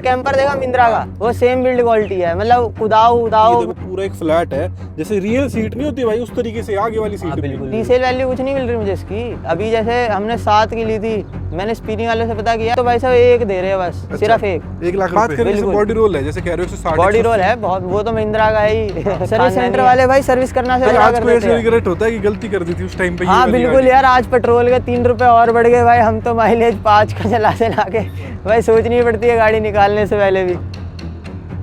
Camper देखा महिंद्रा का, वो सेम बिल्ड क्वालिटी है, मतलब उदाओ ये तो पूरा एक फ्लैट है, जैसे रियल सीट नहीं होती भाई उस तरीके से आगे वाली सीट बिल्कुल। भी। रीसेल वैल्यू कुछ नहीं मिल रही मुझे इसकी। अभी जैसे हमने 7 की ली थी, मैंने स्पीनिंग वाले से पता किया तो भाई साहब एक दे रहे हैं बस। अच्छा, सिर्फ एक 1 लाख बात करें जैसे बिल्कुल। बॉडी रोल है, जैसे कह रहे हो 160 बॉडी रोल है बहुत, वो तो महिंद्रा का ही। सर्विस सेंटर वाले भाई सर्विस करना से भाई मना आज कर कोई देते ऐसे हैं। रिग्रेट होता है कि गलती कर दी थी उस टाइम पे ये हाँ वाली बिल्कुल गाड़ी? यार, आज पेट्रोल के 3 रुपए और बढ़ गए भाई, हम तो माइलेज 5 का चला के भाई सोचनी पड़ती है गाड़ी निकालने से पहले भी।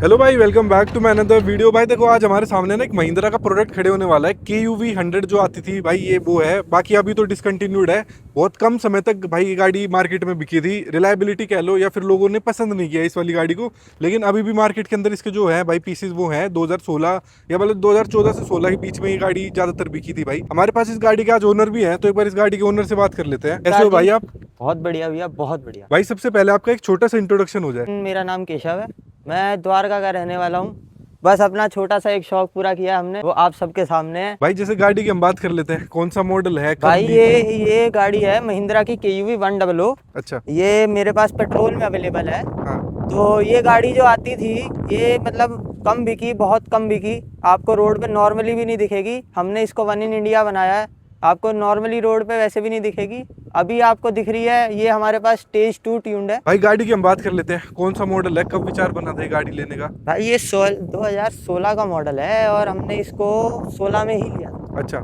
हेलो भाई, welcome back to my another video. भाई देखो, आज हमारे सामने ना एक महिंद्रा का प्रोडक्ट खड़े होने वाला है, KUV 100 जो आती थी भाई, ये वो है। बाकी अभी तो डिसकंटिन्यूड है। बहुत कम समय तक भाई ये गाड़ी मार्केट में बिकी थी। रिलायबिलिटी कह लो या फिर लोगों ने पसंद नहीं किया इस वाली गाड़ी को, लेकिन अभी भी मार्केट के अंदर इसके जो है भाई पीसेज वो हैं 2016 या मतलब 2014 से 16 के बीच में ये गाड़ी ज्यादातर बिकी थी भाई। हमारे पास इस गाड़ी के आज ओनर भी है, तो एक बार इस गाड़ी के ओनर से बात कर लेते हैं। कैसे हो भाई आप? बहुत बढ़िया भैया, बहुत बढ़िया। भाई सबसे पहले आपका एक छोटा सा इंट्रोडक्शन हो जाए। मेरा नाम केशव है, मैं द्वारका का रहने वाला हूँ। बस अपना छोटा सा एक शौक पूरा किया हमने, वो आप सबके सामने है। भाई जैसे गाड़ी की हम बात कर लेते हैं, कौन सा मॉडल है, कब भाई ली थी? ये गाड़ी है महिंद्रा की KUV 100। अच्छा। ये मेरे पास पेट्रोल में अवेलेबल है। हाँ। तो ये गाड़ी जो आती थी, ये मतलब कम बिकी, बहुत कम बिकी। आपको रोड पे नॉर्मली भी नहीं दिखेगी। हमने इसको वन इन इंडिया बनाया है, आपको नॉर्मली रोड पे वैसे भी नहीं दिखेगी। अभी आपको दिख रही है, ये हमारे पास स्टेज 2 ट्यून्ड है। भाई गाड़ी की हम बात कर लेते हैं, कौन सा मॉडल है, कब विचार बना था ये गाड़ी लेने का? भाई ये 2016 का मॉडल है और हमने इसको 16 में ही लिया था। अच्छा,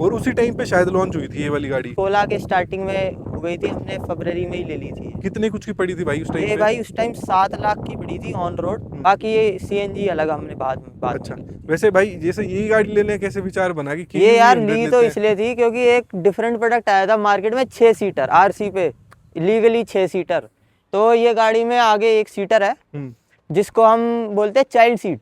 और उसी टाइम पे शायद लॉन्च हुई थी ये वाली गाड़ी। 16 के स्टार्टिंग में हो गई थी, हमने फरवरी में ही ले ली थी। कितने कुछ की पड़ी थी भाई उस टाइम ये पे? भाई उस टाइम 7 लाख की पड़ी थी ऑन रोड। बाकी ये CNG अलग हमने बाद अच्छा, में ली थी। वैसे भाई जैसे ये गाड़ी लेने का कैसे विचार बना कि ये यार 100 ली लेते तो हैं? इसलिए थी क्योंकि एक डिफरेंट प्रोडक्ट आया था मार्केट में, 6 सीटर RC पे, लीगली 6 सीटर। तो ये गाड़ी में आगे 1 सीटर है हम्म। जिसको हम बोलते हैं चाइल्ड सीट।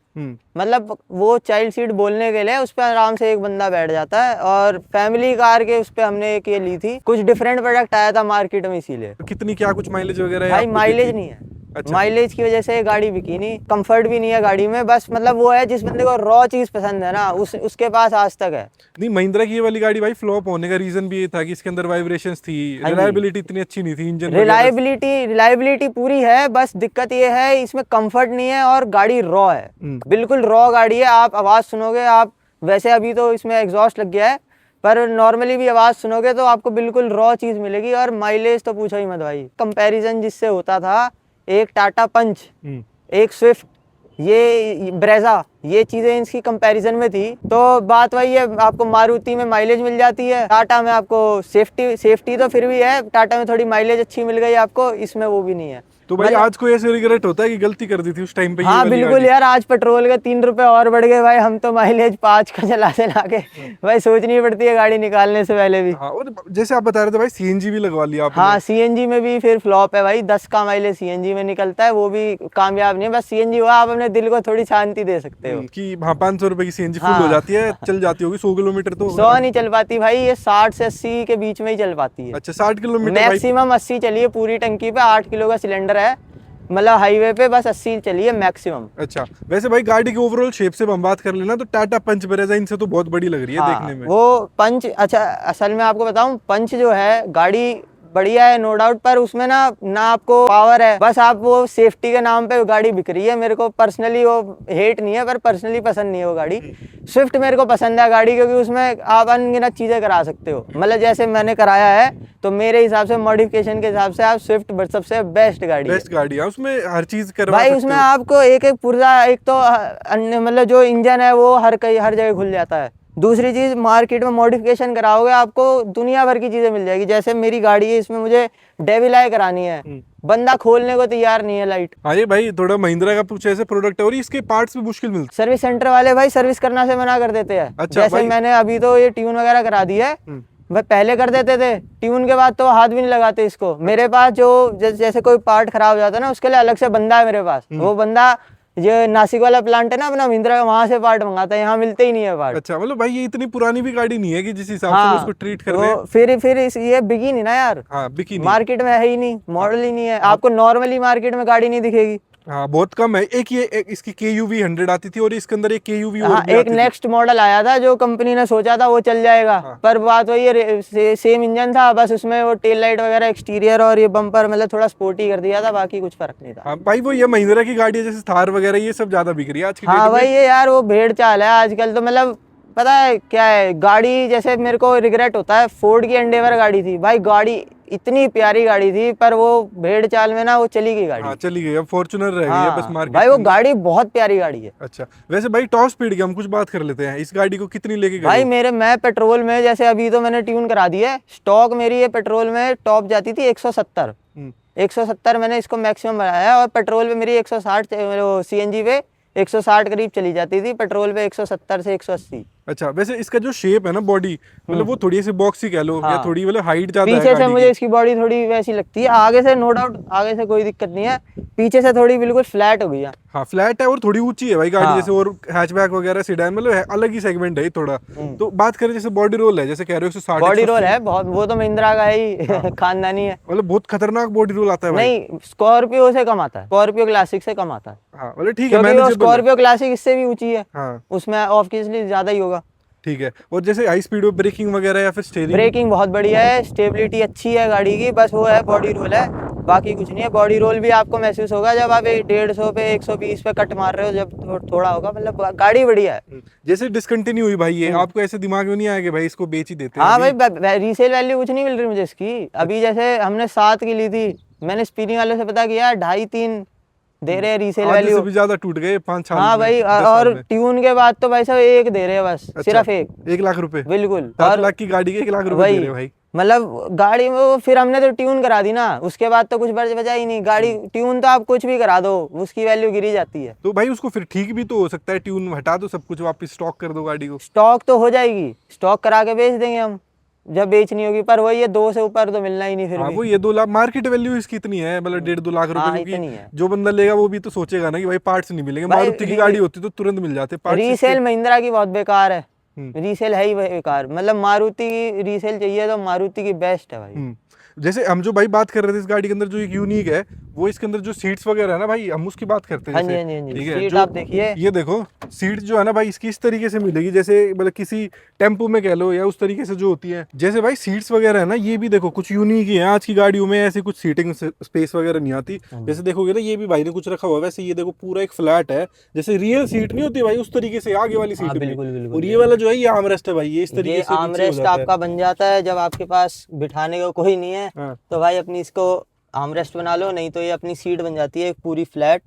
मतलब वो चाइल्ड सीट बोलने के लिए उस पर आराम से एक बंदा बैठ जाता है, और फैमिली कार के उस पे हमने एक ये ली थी। कुछ डिफरेंट प्रोडक्ट आया था मार्केट में इसीलिए। तो कितनी क्या कुछ माइलेज वगैरह भाई आपको माइलेज देती? नहीं है। अच्छा। माइलेज की वजह से ये गाड़ी बिकी नहीं, कंफर्ट भी नहीं है गाड़ी में। बस मतलब वो है, जिस बंदे को रॉ चीज पसंद है ना, उसके पास आज तक है। नहीं, महिंद्रा की ये वाली गाड़ी भाई फ्लॉप होने का रीजन भी ये था कि इसके अंदर वाइब्रेशंस थी, हाँ जी। रिलायबिलिटी इतनी अच्छी नहीं थी, इंजन रिलायबिलिटी पूरी है, बस दिक्कत ये है इसमें कंफर्ट नहीं है और गाड़ी रॉ है। बिल्कुल रॉ गाड़ी है। आप आवाज सुनोगे, आप वैसे अभी तो इसमें एग्जॉस्ट लग गया है, पर नॉर्मली भी आवाज सुनोगे तो आपको बिल्कुल रॉ चीज मिलेगी। और माइलेज तो पूछो ही मत भाई। कंपैरिजन जिससे होता था, एक टाटा पंच, एक स्विफ्ट, ये ब्रेजा, ये चीजें इसकी कंपैरिजन में थी। तो बात वही है, आपको मारुति में माइलेज मिल जाती है, टाटा में आपको सेफ्टी तो फिर भी है। टाटा में थोड़ी माइलेज अच्छी मिल गई आपको, इसमें वो भी नहीं है। तो भाई आज कोई ऐसे रिग्रेट होता है कि गलती कर दी थी उस टाइम पे ये हाँ वाली बिल्कुल गाड़ी? यार, आज पेट्रोल के 3 रुपए और बढ़ गए भाई, हम तो माइलेज 5 का चला के भाई सोचनी पड़ती है गाड़ी निकालने से पहले भी। हाँ, और जैसे आप बता रहे थे भाई CNG भी लगवा लिया आपने। हाँ CNG में भी फिर फ्लॉप है भाई। 10 का माइलेज CNG में निकलता है, वो भी कामयाब नहीं है। बस CNG हुआ, आप अपने दिल को थोड़ी शांति दे सकते हो कि हाँ 500 रुपए की CNG फुल हाँ। हो जाती है, चल जाती होगी 100 किलोमीटर तो। 100 नहीं चल पाती भाई, ये 60 से 80 के बीच में ही चल पाती है। अच्छा, 60 किलोमीटर भाई। मैक्सिमम 80 चलिए पूरी टंकी पे। 8 किलो का सिलेंडर है, मतलब हाईवे पे बस 80 चलिए मैक्सिमम। अच्छा, वैसे भाई गाड़ी की ओवरऑल शेप से हम बात कर लेना तो टाटा पंच ब्रेजा इनसे तो बहुत बड़ी लग रही है देखने में। वो पंच, अच्छा असल में आपको बताऊं, पंच जो है गाड़ी बढ़िया है नो डाउट, पर उसमें ना आपको पावर है। बस आप वो सेफ्टी के नाम पे गाड़ी बिक रही है। मेरे को पर्सनली वो हेट नहीं है, पर पर्सनली पसंद नहीं है वो गाड़ी। स्विफ्ट मेरे को पसंद है गाड़ी, क्योंकि उसमें आप अनगिनत चीजें करा सकते हो। मतलब जैसे मैंने कराया है, तो मेरे हिसाब से मॉडिफिकेशन के हिसाब से आप स्विफ्ट सबसे बेस्ट गाड़ी है। बेस्ट गाड़ी है, उसमें हर चीज करवा भाई सकते उसमें हो। आपको एक पुर्जा, एक तो अन्य मतलब जो इंजन है वो हर जगह खुल जाता है। दूसरी चीज, मार्केट में मॉडिफिकेशन कराओगे आपको दुनिया भर की चीजें मिल जाएगी। जैसे मेरी गाड़ी है, इसमें मुझे डेविल आई करानी है, बंदा खोलने को तैयार नहीं है लाइट। हाँ ये भाई थोड़ा महिंद्रा का कुछ ऐसे प्रोडक्ट है, और इसके पार्ट्स भी मुश्किल मिलते सर्विस सेंटर वाले भाई सर्विस करना से मना कर देते हैं। अच्छा, जैसे भाई। मैंने अभी तो ये ट्यून वगैरह करा दी है, वह पहले कर देते थे। ट्यून के बाद तो हाथ भी नहीं लगाते इसको। मेरे पास जो जैसे कोई पार्ट खराब हो जाता है ना, उसके लिए अलग से बंदा है मेरे पास। वो बंदा ये नासिक वाला प्लांट है ना अपना महिंद्रा का, वहां से पार्ट मंगाता है, यहाँ मिलते ही नहीं है पार्ट। अच्छा, मतलब भाई ये इतनी पुरानी भी गाड़ी नहीं है कि जिस हिसाब से उसको ट्रीट कर रहे हैं। फिर ये बिकी नहीं ना यार। हाँ, बिकी नहीं। मार्केट में है ही नहीं, मॉडल ही नहीं है, आपको नॉर्मली मार्केट में गाड़ी नहीं दिखेगी। हाँ बहुत कम है। एक इसकी KUV 100 आती थी और इसके अंदर एक KUV और हाँ, भी एक आती थी। नेक्स्ट मॉडल आया था जो कंपनी ने सोचा था वो चल जाएगा, हाँ। पर बात वही है, सेम इंजन था, बस उसमें वो टेल लाइट वगैरह एक्सटीरियर और ये बम्पर मतलब थोड़ा स्पोर्टी कर दिया था, बाकी कुछ फर्क नहीं था। हाँ भाई वो ये महिंद्रा की गाड़ी है, जैसे थार वगैरह ये सब ज्यादा बिक रही है आज की हाँ डेट भाई, में। ये यार वो भेड़ चाल है आजकल तो, मतलब पता है क्या है, गाड़ी जैसे मेरे को रिग्रेट होता है, फोर्ड की एंडेवर गाड़ी थी भाई, गाड़ी इतनी प्यारी गाड़ी थी, पर वो भेड़ चाल में ना वो चली गई गाड़ी। हाँ चली गई, अब फॉर्च्यूनर रह गई है बस हाँ मार्केट भाई, के वो अंदर। गाड़ी बहुत प्यारी गाड़ी है। अच्छा वैसे भाई टॉप स्पीड की हम कुछ बात कर लेते हैं, इस गाड़ी को कितनी लेके गए भाई हो? मैं पेट्रोल में, जैसे अभी तो मैंने ट्यून करा दी है, स्टॉक मेरी ये पेट्रोल में टॉप जाती थी 170। 170 मैंने इसको मैक्सिमम बनाया है, और पेट्रोल पे मेरी 160, CNG पे 160 करीब चली जाती थी, पेट्रोल पे 170 से 180। अच्छा वैसे इसका जो शेप है ना बॉडी, मतलब वो थोड़ी सी बॉक्सी कह लो, या हाँ। थोड़ी मतलब हाइट ज्यादा है पीछे से गाड़ी मुझे की। इसकी बॉडी थोड़ी वैसी लगती है, आगे से नो डाउट, आगे से कोई दिक्कत नहीं है, पीछे से थोड़ी बिल्कुल फ्लैट हो गई है। हाँ फ्लैट है और थोड़ी ऊंची है भाई गाड़ी, हाँ। जैसे और हैचबैक वगैरह सेडान मतलब अलग ही सेगमेंट है ये थोड़ा। तो बात करें जैसे बॉडी रोल है, जैसे कह रहे हो 160 बॉडी रोल है बहुत, वो तो महिंद्रा का है ही खानदानी है। मतलब बहुत खतरनाक बॉडी रोल आता है भाई। नहीं, स्कॉर्पियो से कम आता है, स्कॉर्पियो क्लासिक से कम आता है, हाँ मतलब ठीक है, क्योंकि वो मैनेजेबल है। स्कॉर्पियो क्लासिक इससे भी ऊंची है, हाँ उसमें ऑब्वियसली ज्यादा ही होगा। ठीक है। और जैसे हाई स्पीड में ब्रेकिंग वगैरह या फिर स्टीयरिंग? ब्रेकिंग बहुत बढ़िया है, स्टेबिलिटी अच्छी है गाड़ी की, बस वो है बॉडी रोल है, बाकी कुछ नहीं है। बॉडी रोल भी आपको महसूस होगा जब आप 150 पे 120 पे कट मार रहे हो, जब थोड़ा होगा, मतलब गाड़ी बढ़िया है। जैसे डिसकंटिन्यू हुई भाई ये, आपको ऐसे दिमाग में नहीं आया कि भाई इसको बेच ही देते हैं हाँ अभी? भाई, रीसेल वैल्यू कुछ नहीं मिल रही मुझे इसकी। अभी जैसे हमने 7 की ली थी, मैंने स्पीनिंग वाले से पता किया 2.5-3 दे रहे हैं रीसेल आधे से वैल्यू। भी ज्यादा टूट गए 5 साल हाँ में, भाई, 10 और साल में। ट्यून के बाद तो भाई साहब 1 दे रहे हैं बस, अच्छा, सिर्फ 1। 1 लाख रुपए? बिल्कुल। 7 लाख की गाड़ी के 1 लाख रुपए दे वही, रहे हैं भाई। मतलब गाड़ी में वो, फिर हमने तो ट्यून करा दी ना, उसके बाद तो कुछ बचा ही नहीं गाड़ी। ट्यून तो आप कुछ भी करा दो, उसकी वैल्यू गिरी जाती है। तो भाई उसको फिर ठीक भी तो हो सकता है, ट्यून हटा दो, सब कुछ वापस स्टॉक कर दो गाड़ी को। स्टॉक तो हो जाएगी, स्टॉक करा के बेच देंगे हम जब बेचनी होगी, पर वही है 2 से ऊपर तो मिलना ही नहीं फिर हाँ भी। वो ये 2 लाख मार्केट वैल्यू इसकी इतनी है, मतलब 1.5-2 लाख रुपए, हाँ, इतनी क्योंकि है। जो बंदा लेगा वो भी तो सोचेगा ना कि भाई पार्ट्स नहीं मिलेंगे। भाई, मारुति की गाड़ी होती तो तुरंत मिल जाते पार्ट्स। रीसेल महिंद्रा की बहुत बेकार है, रीसेल है ही बेकार, मतलब मारुति की रीसेल चाहिए तो मारुति की बेस्ट है भाई। जैसे हम जो भाई बात कर रहे थे इस गाड़ी के अंदर जो एक यूनिक है, वो इसके अंदर जो सीट्स वगैरह है ना भाई, हम उसकी बात करते हैं। हाँ जी, जैसे, हाँ जी, हाँ जी। ठीक है, सीट जो आप देखिए, ये देखो सीट जो है ना भाई, इसकी इस तरीके से मिलेगी जैसे मतलब किसी टेम्पो में कह लो, या उस तरीके से जो होती है। जैसे भाई सीट्स वगैरह है ना, ये भी देखो कुछ यूनिक ही है, आज की गाड़ियों में ऐसी कुछ सीटिंग स्पेस वगैरह नहीं आती। जैसे देखोगे ना, ये भी भाई ने कुछ रखा हुआ है, वैसे ये देखो पूरा एक फ्लैट है, जैसे रियल सीट नहीं होती भाई उस तरीके से आगे वाली सीट में। बिल्कुल बिल्कुल। और ये वाला जो है ये आर्मरेस्ट है भाई, ये इस तरीके ये से नीचे हो आर्मरेस्ट जाता है। आपका बन जाता है जब आपके पास बिठाने का कोई नहीं है, हाँ। तो भाई अपनी इसको आर्मरेस्ट बना लो, नहीं तो ये अपनी सीट बन जाती है एक पूरी फ्लैट।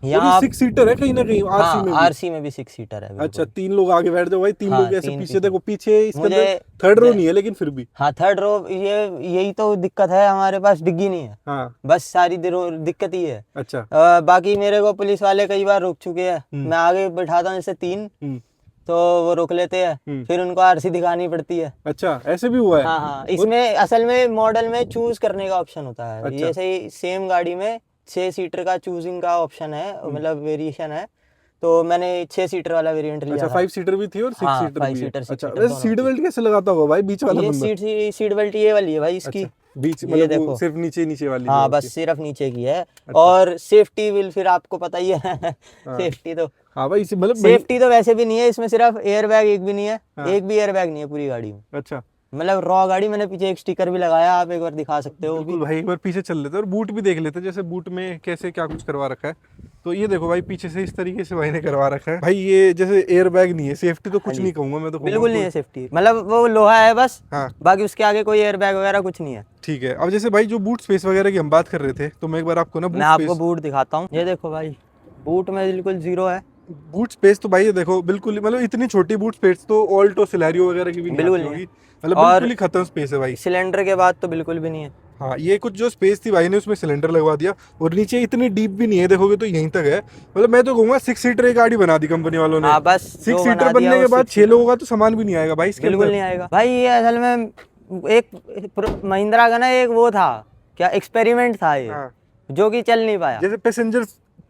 यहाँ और आप, 6 सीटर है कहीं ना कहीं आरसी में भी। आरसी में भी 6 सीटर है बिल्कुल। अच्छा 3 लोग आगे बैठ जाओ भाई, 3 हाँ, लोग ऐसे 3 पीछे। देखो पीछे इसके मुझे अंदर थर्ड रो नहीं है, लेकिन फिर भी। हाँ, थर्ड रो, यही तो दिक्कत है, हमारे पास डिग्गी नहीं है। हाँ बस सारी दिक्कत ही है। अच्छा। बाकी मेरे को पुलिस वाले कई बार रोक चुके हैं, मैं आगे बैठाता हूँ जैसे 3, तो वो रोक लेते हैं, फिर उनको आरसी दिखानी पड़ती है। अच्छा ऐसे भी हुआ है? हाँ, इसमें असल में मॉडल में चूज करने का ऑप्शन होता है। अच्छा। जैसे ही सेम गाड़ी में 6 सीटर का चूजिंग का ऑप्शन है, मतलब वेरिएशन है, तो मैंने 6 सीटर वाला वेरिएंट लिया अच्छा था। 5 सीटर भी थी और 6 हाँ, सीटर 5 भी है। सीटर, 6 अच्छा सीटर वैसे दोनों सीट थी। बेल्ट कैसे लगाता होगा भाई बीच वाला ये बंदा? सीट बेल्ट ये वाली है भाई इसकी। अच्छा, बीच ये मतलब देखो, वो सिर्फ नीचे वाली हाँ जो बस होती सिर्फ नीचे की है। और सेफ्टी व्हील फिर आपको पता ही है सेफ्टी तो, हाँ भाई इसी मतलब सेफ्टी तो वैसे भी नहीं है इसमें, सिर्फ एयर बैग एक भी नहीं है। एक भी एयर बैग नहीं है पूरी गाड़ी में। अच्छा मतलब रॉ गाड़ी, मैंने पीछे एक स्टिकर भी लगाया, आप एक बार दिखा सकते हो। बिल्कुल भाई, एक बार पीछे चल लेते हैं और बूट भी देख लेते हैं, जैसे बूट में कैसे क्या कुछ करवा रखा है। तो ये देखो भाई पीछे से इस तरीके से भाई ने करवा रखा है भाई। ये जैसे एयर बैग नहीं है, सेफ्टी तो कुछ नहीं कहूंगा मैं, तो बिल्कुल नहीं है सेफ्टी, मतलब वो लोहा है बस। हाँ बाकी उसके आगे कोई एयर बैग वगैरह कुछ नहीं है। ठीक है। अब जैसे भाई जो बूट स्पेस वगैरह की हम बात कर रहे थे, तो मैं एक बार आपको ना मैं आपको बूट दिखाता हूँ, ये देखो भाई, बूट में बिल्कुल 0 है। बूट स्पेस तो भाई ये देखो बिल्कुल, मतलब इतनी छोटी बूट स्पेस तो ऑल्टो सिलेरियो वगैरह की भी नहीं बिल्कुल आती नहीं होगी, मतलब बिल्कुल ही खत्म स्पेस है भाई। सिलेंडर के बाद तो बिल्कुल भी नहीं है। हाँ ये कुछ जो स्पेस थी भाई ने उसमें सिलेंडर लगवा दिया, और नीचे इतनी डीप भी नहीं है, देखोगे तो यहीं तक है। मतलब मैं तो कहूंगा 6 सीटर एक गाड़ी बना दी कंपनी वालों ने। हाँ, बस 6 सीटर बनने के बाद 6 लोगों का तो सामान भी नहीं आएगा भाई इसके बिल्कुल अंदर। नहीं आएगा भाई। ये असल में एक महिंद्रा का ना एक वो था, क्या एक्सपेरिमेंट था ये, जो कि चल नहीं पाया। जैसे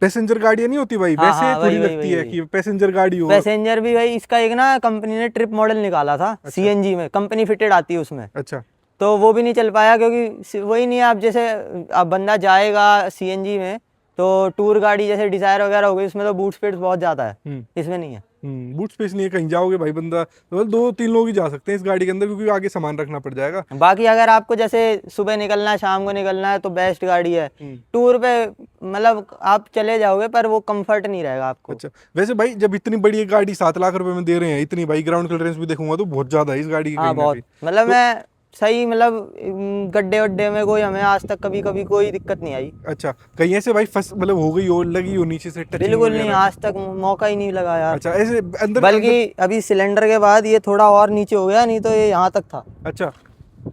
पैसेंजर गाड़ियां नहीं होती भाई, वैसे थोड़ी लगती है कि पैसेंजर गाड़ी हो। पैसेंजर भी भाई, इसका एक ना कंपनी ने ट्रिप मॉडल निकाला था। सीएनजी में कंपनी फिटेड आती है उसमें। अच्छा तो वो भी नहीं चल पाया, क्योंकि वही नहीं है। आप जैसे अब बंदा जाएगा सीएनजी में, तो टूर गाड़ी जैसे डिजायर वगैरह हो गई, उसमें तो बूट स्पेस बहुत ज्यादा है, इसमें नहीं है। बूट स्पेस नहीं है, कहीं जाओगे भाई बंदा तो 2-3 लोग ही जा सकते हैं इस गाड़ी के अंदर, क्योंकि आगे सामान रखना पड़ जाएगा। बाकी अगर आपको जैसे सुबह निकलना है, शाम को निकलना है, तो बेस्ट गाड़ी है। टूर पे मतलब आप चले जाओगे पर वो कंफर्ट नहीं रहेगा आपको। अच्छा, वैसे भाई जब इतनी बड़ी एक गाड़ी 7 लाख रुपए में दे रहे हैं, इतनी भाई ग्राउंड क्लियरेंस भी देखूंगा तो बहुत ज्यादा है इस गाड़ी की हाँ कहीं ना बहुत, कहीं। मतलब तो, मैं सही मतलब गड्ढे वड्ढे में कोई हमें आज तक कभी कोई दिक्कत नहीं आई। अच्छा, कहीं ऐसे भाई फस मतलब हो गई हो, लगी हो नीचे से टचिंग बिल्कुल नहीं, वगैरह? आज तक मौका ही नहीं लगा यार। अच्छा, ऐसे अंदर बल्कि अभी सिलेंडर के बाद ये थोड़ा और नीचे हो गया, नहीं तो ये यहाँ तक था। अच्छा,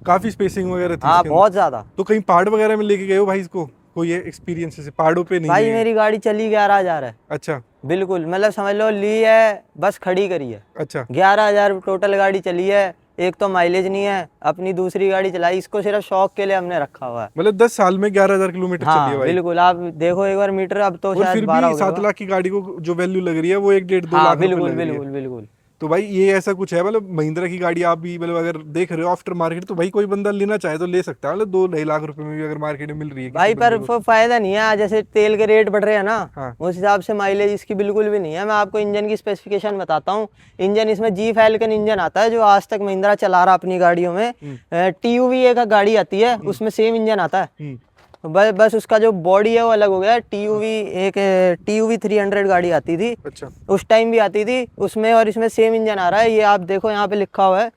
काफी स्पेसिंग वगैरह थी हाँ इसके अंदर। बहुत ज्यादा। तो कहीं पहाड़ वगैरह में लेके गए हो भाई इसको? कोई एक्सपीरियंस से पहाड़ों पे नहीं भाई गए? मेरी गाड़ी चली 11,000 है। अच्छा बिल्कुल, मतलब समझ लो ली है बस खड़ी करी है। अच्छा 11,000 टोटल गाड़ी चली है। एक तो माइलेज नहीं है, अपनी दूसरी गाड़ी चलाई, इसको सिर्फ शौक के लिए हमने रखा हुआ है। मतलब 10 साल में 11,000 किलोमीटर चली है हाँ भाई। बिल्कुल, आप देखो एक बार मीटर, अब तो और शायद फिर 12 भी हो गया 7 होगा। लाख की गाड़ी को जो वैल्यू लग रही है वो 1-1.5-2 हाँ लाख रुपए बिल्कुल लग रही है। बिल्कुल बिल्कुल। तो भाई ये ऐसा कुछ है, मतलब महिंद्रा की गाड़ी आप भी मतलब अगर देख रहे हो आफ्टर मार्केट, तो भाई कोई बंदा लेना चाहे तो ले सकता है, मतलब 2-2.5 लाख रुपए में भी अगर मार्केट में मिल रही है किसी भाई पर बंदे को। फायदा नहीं है, जैसे तेल के रेट बढ़ रहे हैं ना, हाँ। उस हिसाब से माइलेज इसकी बिल्कुल भी नहीं है। मैं आपको इंजन की स्पेसिफिकेशन बताता हूँ। इंजन इसमें जी फैल्कन इंजन आता है, जो आज तक महिंद्रा चला रहा अपनी गाड़ियों में। TUV एक गाड़ी आती है, उसमें सेम इंजन आता है, बस उसका जो बॉडी है वो अलग हो गया है। TUV 300 गाड़ी आती थी, अच्छा उस टाइम भी आती थी, उसमें और इसमें सेम इंजन आ रहा है। ये आप देखो यहाँ पे लिखा हुआ है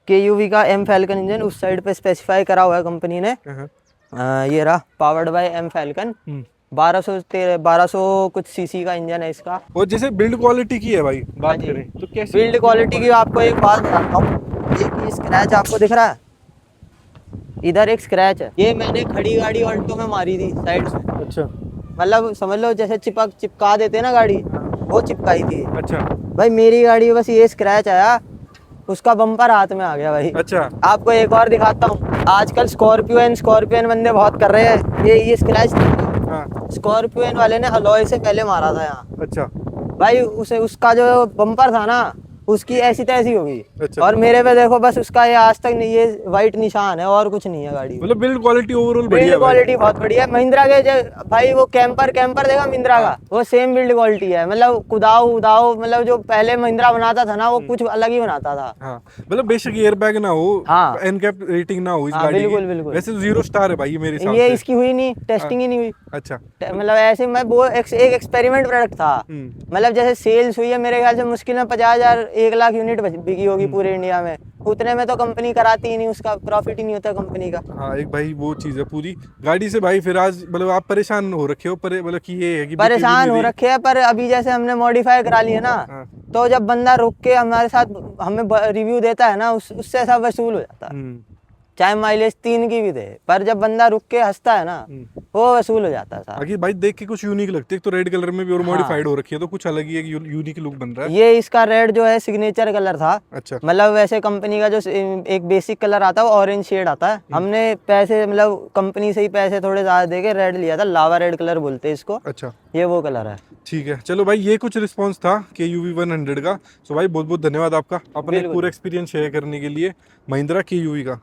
KUV का M फैल्कन इंजन, उस साइड पे स्पेसिफाई करा हुआ है कंपनी ने। ये रहा, पावर्ड बाय M फैल्कन। 1200 कुछ सीसी का इंजन है इसका। और जैसे बिल्ड क्वालिटी की है भाई बात करें तो कैसी बिल्ड क्वालिटी की आपको एक बात बताता हूँ, एक ये स्क्रैच आपको दिख रहा है, इधर एक स्क्रैच है, ये मैंने खड़ी गाड़ी ऑल्टो में मारी थी साइड से। अच्छा मतलब समझ लो जैसे चिपका देते हैं ना गाड़ी, वो चिपकाई थी। अच्छा भाई मेरी गाड़ी में बस ये स्क्रैच आया, उसका बम्पर हाथ में आ गया भाई। अच्छा आपको एक और दिखाता हूँ, आजकल स्कॉर्पियन बंदे बहुत कर रहे हैं। ये स्क्रैच हाँ स्कॉर्पियन वाले ने अलॉय से पहले मारा था यहाँ। अच्छा भाई उसका जो बम्पर था ना, उसकी ऐसी तैसी होगी। अच्छा। और मेरे पे देखो बस उसका ये आज तक नहीं, ये वाइट निशान है और कुछ नहीं है गाड़ी में। मतलब बिल्ड क्वालिटी ओवरऑल बढ़िया बिल्ड है भाई। क्वालिटी बहुत बढ़िया है। महिंद्रा के जो भाई वो कैंपर देखा महिंद्रा का, वो सेम बिल्ड क्वालिटी है। मतलब उदाऊ मतलब जो पहले महिंद्रा बनाता था ना, वो कुछ अलग ही बनाता था। हाँ मतलब बेशक एयर बैग ना हो, हाँ। एनकैप रेटिंग ना हो इस हाँ, गाड़ी बिल्कुल की, बिल्कुल। वैसे 0 स्टार है भाई ये मेरे हिसाब ये से। इसकी हुई नहीं, टेस्टिंग ही नहीं हुई। अच्छा मतलब ऐसे मैं वो एक एक्सपेरिमेंट प्रोडक्ट था। मतलब जैसे सेल्स हुई है मेरे ख्याल से मुश्किल में 50,000 1 लाख यूनिट बिकी होगी पूरे इंडिया में, उतने में तो कंपनी कराती ही नहीं, उसका प्रॉफिट ही नहीं होता कंपनी का। हाँ एक भाई वो चीज है पूरी गाड़ी से भाई। फिर आज मतलब आप परेशान हो रखे हो, मतलब कि ये है कि बिकी भी परेशान नहीं हो रही। रखे हैं, पर अभी जैसे हमने मॉडिफाई करा लिया ना, हाँ। तो जब बंदा रुक के हमारे साथ हमें रिव्यू देता है ना, उससे ऐसा वसूल हो जाता है। चाहे माइलेज 3 की भी दे, पर जब बंदा रुक के हंसता है ना, वो वसूल हो जाता है सारा। बाकी भाई देख के कुछ यूनिक लगती है, तो रेड कलर में भी और हाँ। मॉडिफाइड हो रखी है, तो कुछ अलग ही एक यूनिक लुक बन रहा है। ये इसका रेड जो है सिग्नेचर कलर था। अच्छा मतलब वैसे कंपनी का जो एक बेसिक कलर आता है वो ऑरेंज शेड आता है। हमने पैसे मतलब कंपनी से ही पैसे थोड़े ज्यादा देके रेड लिया था, लावा रेड कलर बोलते हैं इसको। अच्छा ये वो कलर है। ठीक है, चलो भाई ये कुछ रिस्पांस था KUV 100 का। सो भाई बहुत बहुत धन्यवाद आपका, अपने बिल्कुल। पूरा एक्सपीरियंस शेयर करने के लिए महिंद्रा KUV का।